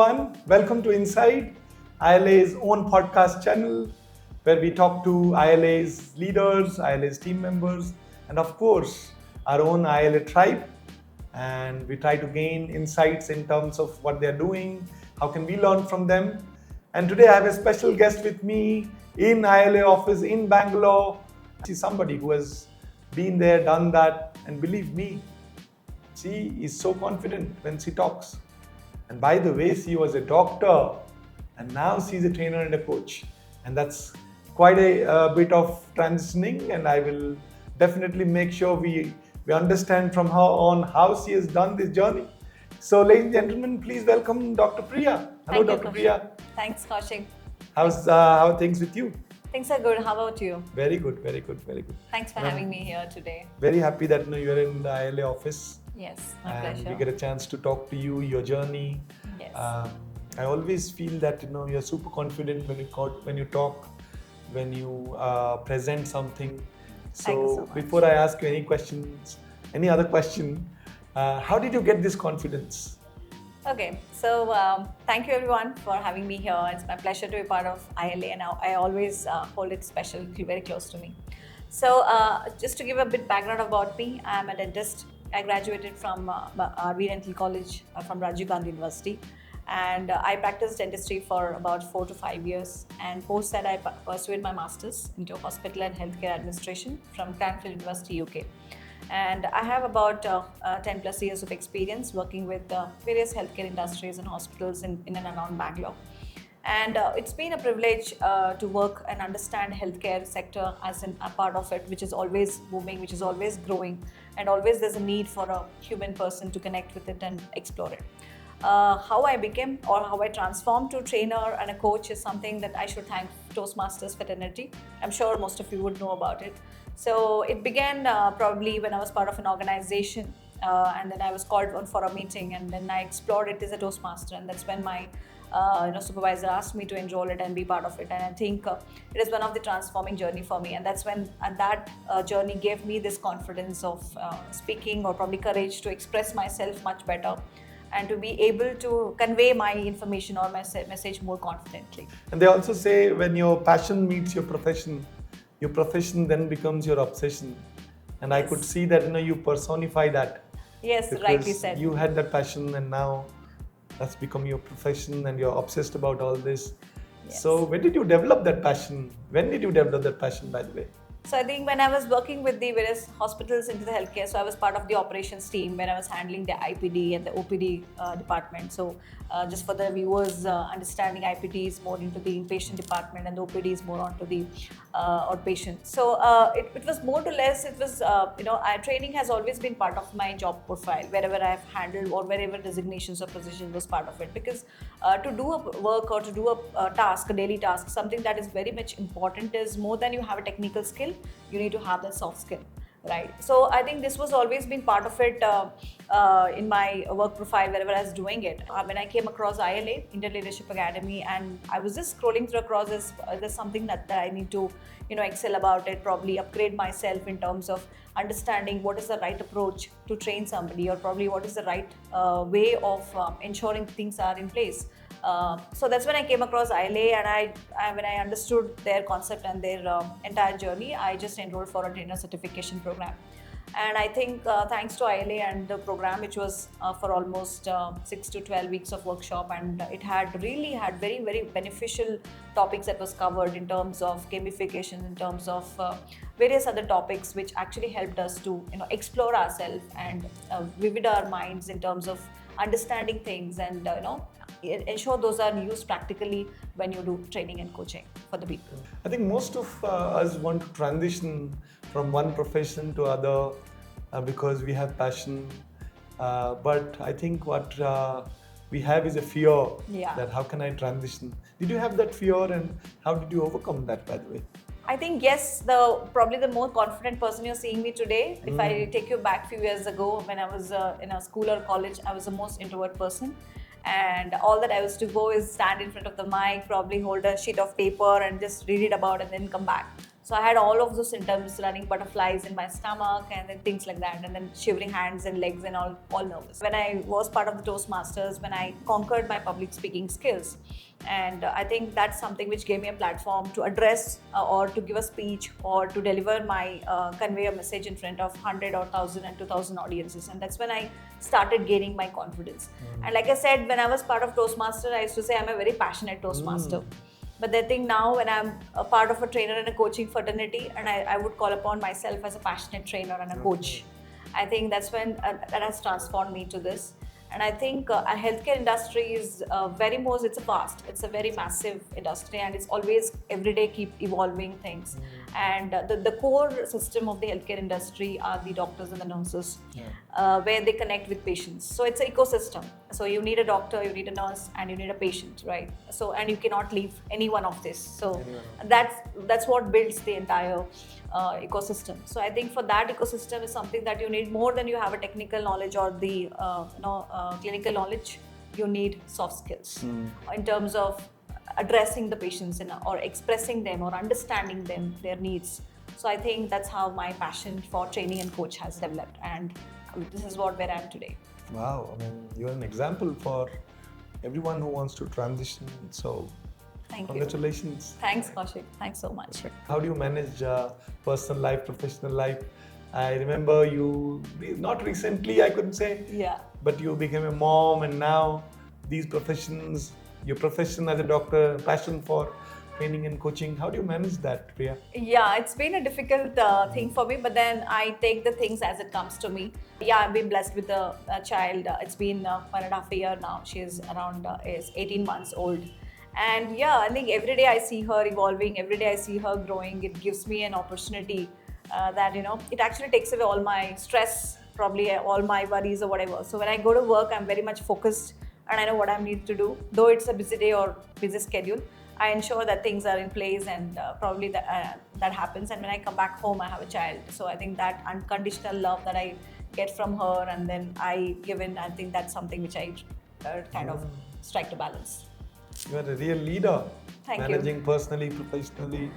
everyone. Welcome to Inside, ILA's own podcast channel where we talk to ILA's leaders, ILA's team members, and of course, our own ILA tribe. And we try to gain insights in terms of what they're doing, how can we learn from them. And today I have a special guest with me in ILA office in Bangalore. She's somebody who has been there, done that, and believe me, she is so confident when she talks. And by the way, she was a doctor and now she's a trainer and a coach. And that's quite a bit of transitioning, and I will definitely make sure we understand from her on how she has done this journey. So, ladies and gentlemen, please welcome Dr. Priya. Hello, Thank you, Dr. Priya. Thanks, Kaushik. How are things with you? Things are good. How about you? Very good, very good, very good. Thanks for having me here today. Very happy that you're in the ILA office. Yes, my and pleasure. we get a chance to talk to you, your journey. Yes. I always feel that you're super confident when you talk, when you present something. Thank you so much. Before I ask you any other question, how did you get this confidence? Okay, so thank you everyone for having me here. It's my pleasure to be part of ILA, and I always hold it special, very close to me. So just to give a bit background about me, I'm a dentist. I graduated from RV Dental College from Rajiv Gandhi University, and I practiced dentistry for about 4 to 5 years. And post that, I pursued my master's into hospital and healthcare administration from Cranfield University, UK. And I have about 10 plus years of experience working with various healthcare industries and hospitals in and around Bangalore. And it's been a privilege to work and understand healthcare sector as a part of it, which is always booming, which is always growing, and always there's a need for a human person to connect with it and explore it. How I became or how I transformed to trainer and a coach is something that I should thank Toastmasters fraternity. I'm sure most of you would know about it. So it began probably when I was part of an organization, and then I was called on for a meeting, and then I explored it as a Toastmaster, and that's when my supervisor asked me to enroll it and be part of it. And I think it is one of the transforming journey for me, and that's when that journey gave me this confidence of speaking, or probably courage to express myself much better and to be able to convey my information or my message more confidently. And they also say when your passion meets your profession then becomes your obsession. And Yes. I could see that you personify that. Yes, Because rightly said. you had that passion and now that's become your profession and you're obsessed about all this. Yes. So when did you develop that passion? When did you develop that passion, by the way? So I think when I was working with the various hospitals into the healthcare, so I was part of the operations team when I was handling the IPD and the OPD department. So just for the viewers understanding, IPD is more into the inpatient department and the OPD is more onto the outpatient. So it was more to less, it was, training has always been part of my job profile, wherever I've handled or wherever designations or position was part of it. Because to do a work or to do a task, a daily task, something that is very much important is more than you have a technical skill, you need to have that soft skill, right? So I think this was always been part of it in my work profile wherever I was doing it. When I came across ILA, Indian Leadership Academy, and I was just scrolling through across this, there's something that I need to excel about it, probably upgrade myself in terms of understanding what is the right approach to train somebody, or probably what is the right way of ensuring things are in place. So that's when I came across ILA, and when I understood their concept and their entire journey, I just enrolled for a trainer certification program. And I think thanks to ILA and the program, which was for almost 6 to 12 weeks of workshop, and it really had very, very beneficial topics that was covered in terms of gamification, in terms of various other topics, which actually helped us to explore ourselves and vivid our minds in terms of understanding things, and ensure those are used practically when you do training and coaching for the people. I think most of us want to transition from one profession to other because we have passion. But I think what we have is a fear that how can I transition? Did you have that fear, and how did you overcome that, by the way? I think yes, probably the more confident person you're seeing me today. If I take you back a few years ago, when I was in a school or college, I was the most introvert person. And all that I was to go is stand in front of the mic, probably hold a sheet of paper and just read it about and then come back. So I had all of those symptoms, running butterflies in my stomach and then things like that, and then shivering hands and legs and all nervous. When I was part of the Toastmasters, when I conquered my public speaking skills, and I think that's something which gave me a platform to address or to give a speech or to deliver my convey a message in front of 100 or 1000 and 2000 audiences, and that's when I started gaining my confidence. And like I said, when I was part of Toastmaster, I used to say I'm a very passionate Toastmaster. But I think now when I'm a part of a trainer and a coaching fraternity, and I would call upon myself as a passionate trainer and a coach, I think that's when that has transformed me to this. And I think our healthcare industry is very most, it's a vast, it's a very massive industry, and it's always every day keep evolving things. And the core system of the healthcare industry are the doctors and the nurses, where they connect with patients. So it's an ecosystem. So you need a doctor, you need a nurse, and you need a patient, right? So, and you cannot leave any one of this. So that's what builds the entire ecosystem. So I think for that ecosystem is something that you need more than you have a technical knowledge or the clinical knowledge. You need soft skills in terms of addressing the patients or expressing them or understanding them, their needs. So I think that's how my passion for training and coach has developed, and this is where I am today. Wow, I mean, you're an example for everyone who wants to transition. So Thank you. congratulations. Thanks, Kaushik. Thanks so much. How do you manage personal life, professional life? I remember you, not recently, I couldn't say, Yeah. but you became a mom, and now these professions, your profession as a doctor, passion for training and coaching. How do you manage that, Priya? Yeah, it's been a difficult thing for me, but then I take the things as it comes to me. Yeah, I've been blessed with a child. It's been 1.5 years now. She's around is 18 months old. And yeah, I think every day I see her evolving, every day I see her growing. It gives me an opportunity that, it actually takes away all my stress, probably all my worries or whatever. So when I go to work, I'm very much focused and I know what I need to do. Though it's a busy day or busy schedule, I ensure that things are in place, and probably that happens. And when I come back home, I have a child. So I think that unconditional love that I get from her and then I give in, I think that's something which I kind of strike to balance. You are a real leader. Thank you. Managing personally, professionally,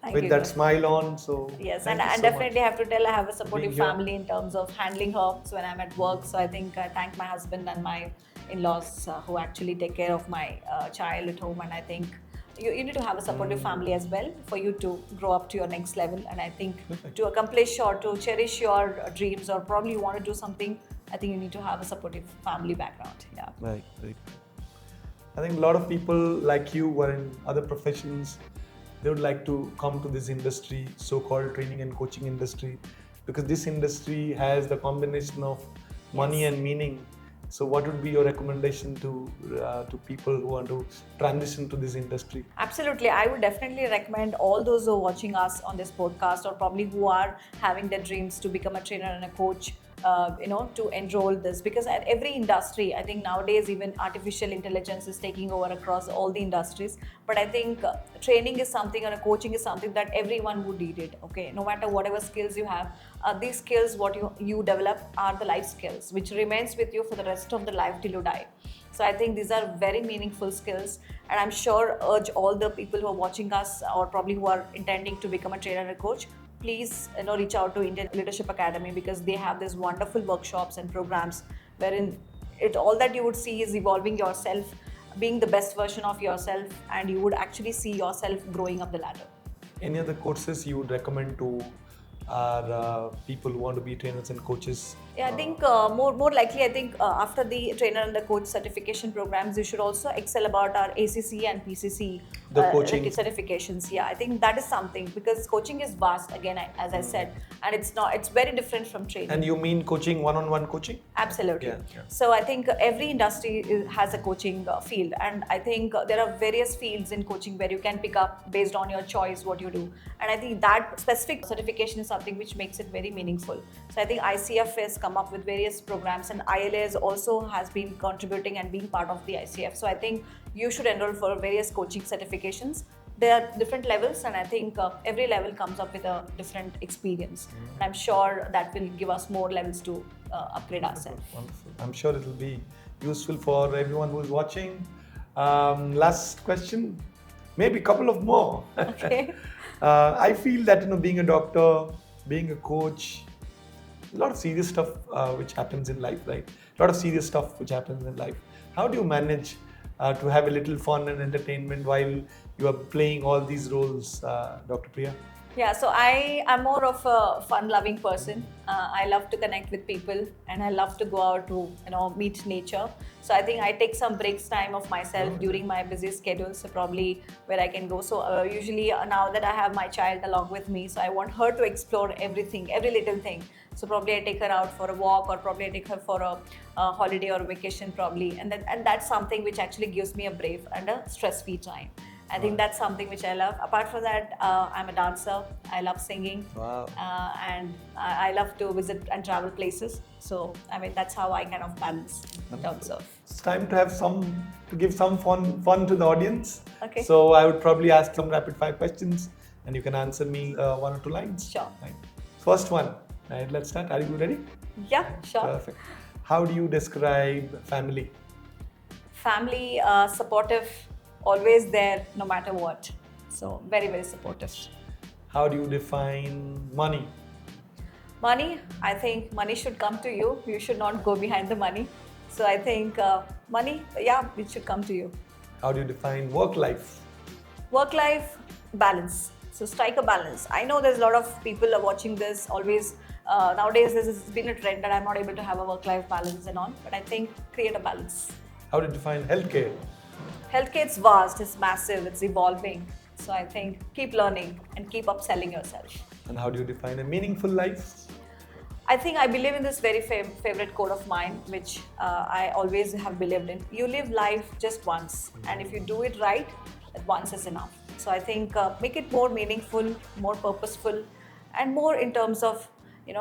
Thank with you. that smile on. So Yes, thank and you I so definitely much. have to tell I have a supportive Being here. family in terms of handling her. So when I'm at work, so I think I thank my husband and my in-laws who actually take care of my child at home. And I think you need to have a supportive family as well for you to grow up to your next level. And I think to accomplish or to cherish your dreams, or probably you want to do something, I think you need to have a supportive family background. Yeah. Right. I think a lot of people like you who are in other professions, they would like to come to this industry, so-called training and coaching industry, because this industry has the combination of money and meaning. So what would be your recommendation to people who want to transition to this industry? Absolutely. I would definitely recommend all those who are watching us on this podcast, or probably who are having their dreams to become a trainer and a coach, to enroll this, because at every industry, I think nowadays even artificial intelligence is taking over across all the industries. But I think training is something, and coaching is something that everyone would need it. Okay, no matter whatever skills you have, these skills what you develop are the life skills which remains with you for the rest of the life till you die. So I think these are very meaningful skills, and I'm sure urge all the people who are watching us, or probably who are intending to become a trainer and a coach, please reach out to Indian Leadership Academy, because they have these wonderful workshops and programs wherein all that you would see is evolving yourself, being the best version of yourself, and you would actually see yourself growing up the ladder. Any other courses you would recommend to our people who want to be trainers and coaches? Yeah, I think more likely, I think after the trainer and the coach certification programs, you should also excel about our ACC and PCC The coaching. certifications. Yeah, I think that is something, because coaching is vast, again, as I said, and it's very different from training. And you mean coaching, one-on-one coaching? Absolutely. Yeah. So I think every industry has a coaching field, and I think there are various fields in coaching where you can pick up based on your choice what you do. And I think that specific certification is something which makes it very meaningful. So I think ICF has come up with various programs, and ILA also has been contributing and being part of the ICF. So I think you should enroll for various coaching certifications. There are different levels, and I think every level comes up with a different experience. And I'm sure that will give us more levels to upgrade ourselves. Wonderful. I'm sure it will be useful for everyone who is watching. Last question, maybe a couple of more. Okay. I feel that being a doctor, being a coach, a lot of serious stuff which happens in life, right? A lot of serious stuff which happens in life. How do you manage to have a little fun and entertainment while you are playing all these roles, Dr. Priya? Yeah, so I am more of a fun-loving person. I love to connect with people, and I love to go out to meet nature. So I think I take some breaks time of myself during my busy schedule. So probably where I can go. So usually now that I have my child along with me, so I want her to explore everything, every little thing. So probably I take her out for a walk, or probably I take her for a holiday or a vacation, probably, and that's something which actually gives me a break and a stress-free time. I think that's something which I love. Apart from that, I'm a dancer. I love singing. Wow. And I love to visit and travel places. So, I mean, that's how I kind of balance in terms of. It's time to give some fun to the audience. Okay. So I would probably ask some rapid fire questions and you can answer me one or two lines. Sure. Right. First one. Right, let's start. Are you ready? Yeah, sure. Perfect. How do you describe family? Family, supportive, always there no matter what. So, very, very supportive. How do you define money? Money, I think money should come to you. You should not go behind the money. So, I think money, yeah, it should come to you. How do you define work life? Work life balance. So, strike a balance. I know there's a lot of people are watching this always. Nowadays, this has been a trend that I'm not able to have a work life balance and on. But I think create a balance. How do you define healthcare? Healthcare is vast, it's massive, it's evolving. So I think keep learning and keep upselling yourself. And how do you define a meaningful life? I think I believe in this very favorite quote of mine, which I always have believed in. You live life just once, and if you do it right, that once is enough. So I think make it more meaningful, more purposeful, and more in terms of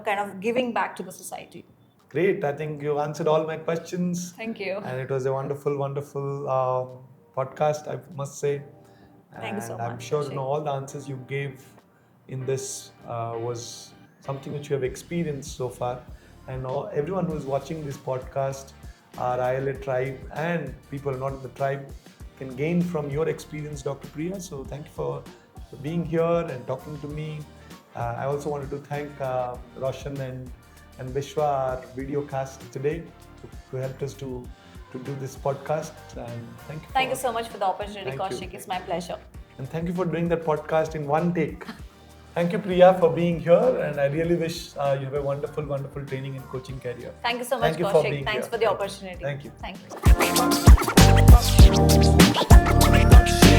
kind of giving back to the society. Great. I think you answered all my questions. Thank you. And it was a wonderful, wonderful podcast, I must say. Thank you so much. I'm sure all the answers you gave in this was something which you have experienced so far. And everyone who is watching this podcast, our ILA tribe and people not in the tribe can gain from your experience, Dr. Priya. So thank you for being here and talking to me. I also wanted to thank Roshan and Vishwa, our video cast today, who helped us to do this podcast. And thank you. Thank you so much for the opportunity, Kaushik. It's my pleasure. And thank you for doing that podcast in one take. Thank you, Priya, for being here. And I really wish you have a wonderful, wonderful training and coaching career. Thank you so much, Kaushik. Thanks for the opportunity. Thank you. Thank you.